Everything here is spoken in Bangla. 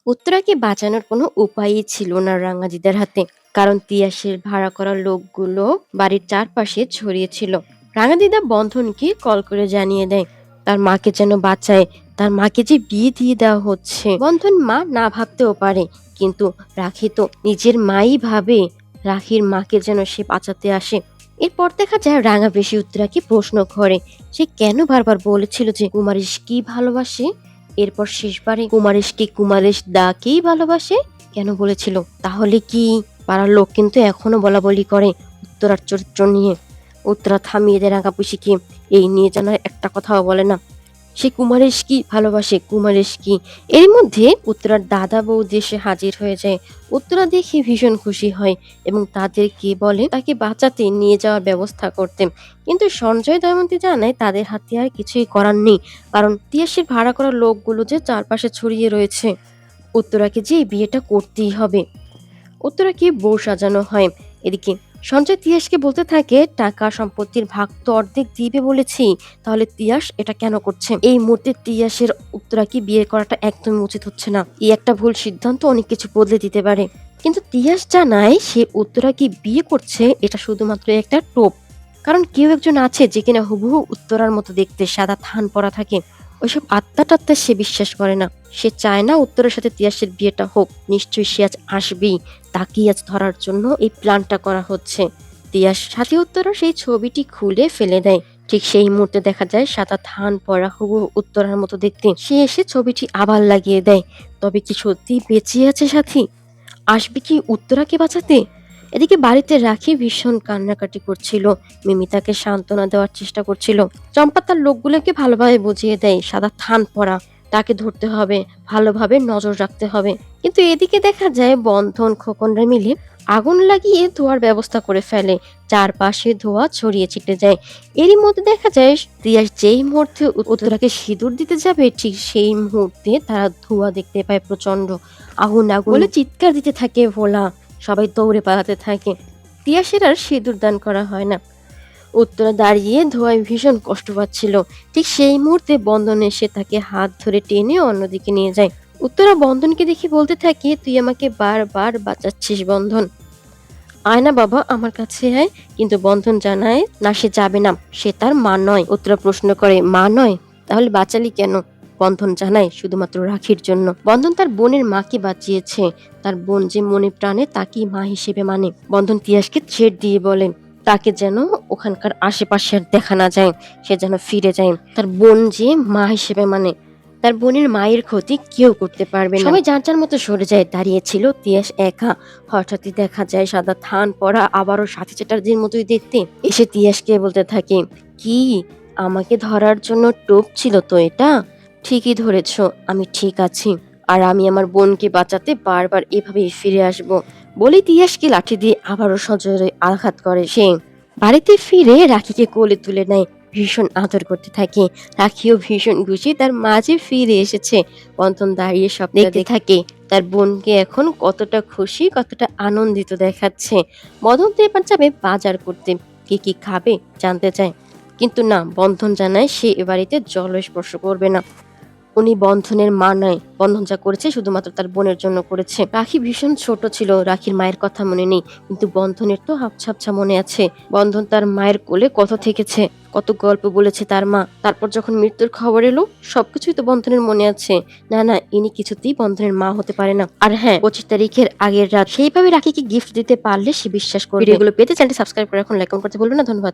উত্তরাকে বাঁচানোর কোনো উপায়ই ছিল না রাঙাজিদের হাতে। কারণ তিয়াসের ভাড়া করা লোকগুলো বাড়ির চারপাশে ছড়িয়ে ছিল। রাঙাদিদা বন্ধনকে কল করে জানিয়ে দেয় তার মাকে যেন বাঁচায়, তার মাকে যে বিয়ে দিয়ে দেওয়া হচ্ছে। বন্ধন মা না ভাবতেও পারে, কিন্তু রাখি তো নিজের মাই ভাবে রাখির মাকে যেন সে বাঁচাতে আসে। এরপর দেখা যায় রাঙা বেশি উত্তরাকে প্রশ্ন করে সে কেন বারবার বলেছিল যে কুমারেশ কি ভালোবাসে। এরপর শেষবারে কুমারেশকে কুমারেশ দাকেই ভালোবাসে কেন বলেছিল। তাহলে কি পাড়ার লোক কিন্তু এখনো বলা বলি করে উত্তরার চরিত্র নিয়ে। উত্তরা থামিয়ে দেয় রাঙা পিসিকে, এই নিয়ে যেন একটা কথাও বলে না। সে কুমারেশ কি ভালোবাসে, কুমারেশ কি। এর মধ্যে উত্তরার দাদা বৌদি এসে হাজির হয়ে যায়। উত্তরা দেখে ভীষণ খুশি হয় এবং তাদেরকে বলে তাকে বাঁচাতে নিয়ে যাওয়ার ব্যবস্থা করতে। কিন্তু সঞ্জয় দময়ন্তী জানায় তাদের হাতে আর কিছুই করার নেই, কারণ তিয়াসের ভাড়া করা লোকগুলো যে চারপাশে ছড়িয়ে রয়েছে। উত্তরাকে যে এই বিয়েটা করতেই হবে। উত্তরাকে বউ সাজানো হয়। এদিকে সঞ্জয় তিয়াসকে বলতে থাকে টাকা সম্পত্তির ভাগ তো অর্ধেক দিবে বলেছি, তাহলে তিয়াস এটা কেন করছে। এই মুহূর্তে তিয়াসের উত্তরাকে বিয়ে করাটা একদমই উচিত হচ্ছে না। এই একটা ভুল সিদ্ধান্ত অনেক কিছু বদলে দিতে পারে। কিন্তু তিয়াস জানায় সে উত্তরাকে বিয়ে করছে এটা শুধুমাত্র একটা টোপ। কারণ কেউ একজন আছে যে কিনা হুবহু উত্তরার মতো দেখতে, সাদা থান পরা থাকে। ওইসব আত্মা টাত্মা সে বিশ্বাস করে না। সে চায় না উত্তরের সাথে তিয়াসের বিয়েটা হোক। নিশ্চয়ই সে আজ আসবেই, তাকেই আজ ধরার জন্য এই প্ল্যানটা করা হচ্ছে। তিয়াস সাথে উত্তরা সেই ছবিটি খুলে ফেলে দেয়। ঠিক সেই মুহূর্তে দেখা যায় সাদা থান পরা হুবহু উত্তরার মতো দেখতে সে এসে ছবিটি আবার লাগিয়ে দেয়। তবে কি সত্যি বেঁচে আছে সাথী? আসবে কি উত্তরাকে বাঁচাতে? এদিকে বাড়িতে রাখি ভীষণ কান্নাকাটি করছিল। মিমি তাকে সান্ত্বনা দেওয়ার চেষ্টা করছিল। চম্পা তার লোকগুলোকে ভালোভাবে বুঝিয়ে দেয় সাদা থান পরা, তাকে ধরতে হবে, ভালোভাবে নজর রাখতে হবে। কিন্তু এদিকে দেখা যায় বন্ধন খোকনরা মিলে আগুন লাগিয়ে ধোয়ার ব্যবস্থা করে ফেলে। চারপাশে ধোঁয়া ছড়িয়ে ছিটে যায়। এরই মধ্যে দেখা যায় তিয়াস যেই মুহূর্তে উত্তরাকে সিঁদুর দিতে যাবে ঠিক সেই মুহূর্তে তারা ধোঁয়া দেখতে পায় প্রচন্ড। আগুন আগুন বলে চিৎকার দিতে থাকে ভোলা। সবাই দৌড়ে পালাতে থাকে। তিয়াসের আর সিঁদুর দান করা হয় না। উত্তরা দাঁড়িয়ে ধোঁয়ায় ভীষণ কষ্ট পাচ্ছিল। ঠিক সেই মুহূর্তে বন্ধন এসে তাকে হাত ধরে টেনে অন্যদিকে নিয়ে যায়। উত্তরা বন্ধনকে দেখে বলতে থাকে তুই আমাকে বারবার বাঁচাচ্ছিস বন্ধন, আয় না বাবা আমার কাছে আয়। কিন্তু বন্ধন জানায় না সে যাবে না, সে তার মা নয়। উত্তরা প্রশ্ন করে মা নয়, তাহলে বাঁচালি কেন? বন্ধন জানায় শুধুমাত্র রাখির জন্য। বন্ধন তার বোনের মাকে বাঁচিয়েছে, তার বোন যে মনে প্রাণে তাকেই মা হিসেবে মানে। বন্ধন তিয়াসকে ছেড় দিয়ে বলেন তাকে যেন ওখানকার আশেপাশে আর দেখা না যায়, সে যেন ফিরে যায়। তার বোন যে মা হিসেবে মানে, তার বোনের মায়ের ক্ষতি কেউ করতে পারবে না। সবাই যার যার মতো সরে যায়। দাঁড়িয়েছিল তিয়াস একা। হঠাৎই দেখা যায় সাদা থান পরা আবারও সাথী চ্যাটার্জির মতোই দেখতে এসে তিয়াসকে বলতে থাকে কি আমাকে ধরার জন্য টোপ ছিল তো এটা? ঠিকই ধরেছ, আমি ঠিক আছি, আর আমি আমার বোনকে বাঁচাতে বারবার এভাবেই ফিরে আসব। বলে তিয়াসকে লাঠি দিয়ে আবারও সজোরে আঘাত করে সে। বাড়িতে ফিরে রাখিকে কোলে তুলে নেয়, ভীষণ আদর করতে থাকে। রাখিও ভীষণ খুশি তার মাঝে ফিরে এসেছে। বন্ধন দাঁড়িয়ে সব দেখতে থাকে তার বোনকে এখন কতটা খুশি, কতটা আনন্দিত দেখাচ্ছে। মদন তো এবার যাবে বাজার করতে, কি কি খাবে জানতে চায়। কিন্তু না, বন্ধন জানায় সে এ বাড়িতে জল স্পর্শ করবে না। উনি বন্ধনের মা নয়, বন্ধন যা করেছে শুধুমাত্র তার বোনের জন্য করেছে। রাখি ভীষণ ছোট ছিল, রাখির মায়ের কথা মনে নেই, কিন্তু বন্ধনের তো হাবছা মনে আছে। বন্ধন তার মায়ের কোলে কত থেকেছে, কত গল্প বলেছে তার মা। তারপর যখন মৃত্যুর খবর এলো সবকিছুই তো বন্ধনের মনে আছে। না না, ইনি কিছুতেই বন্ধনের মা হতে পারে না। আর হ্যাঁ, 25 তারিখের আগের রাত সেইভাবে রাখিকে গিফট দিতে পারলে সে বিশ্বাস করবে। ভিডিওগুলো পেতে চ্যানেলটি সাবস্ক্রাইব করে রাখুন, লাইক করতে ভুলবেন না। ধন্যবাদ।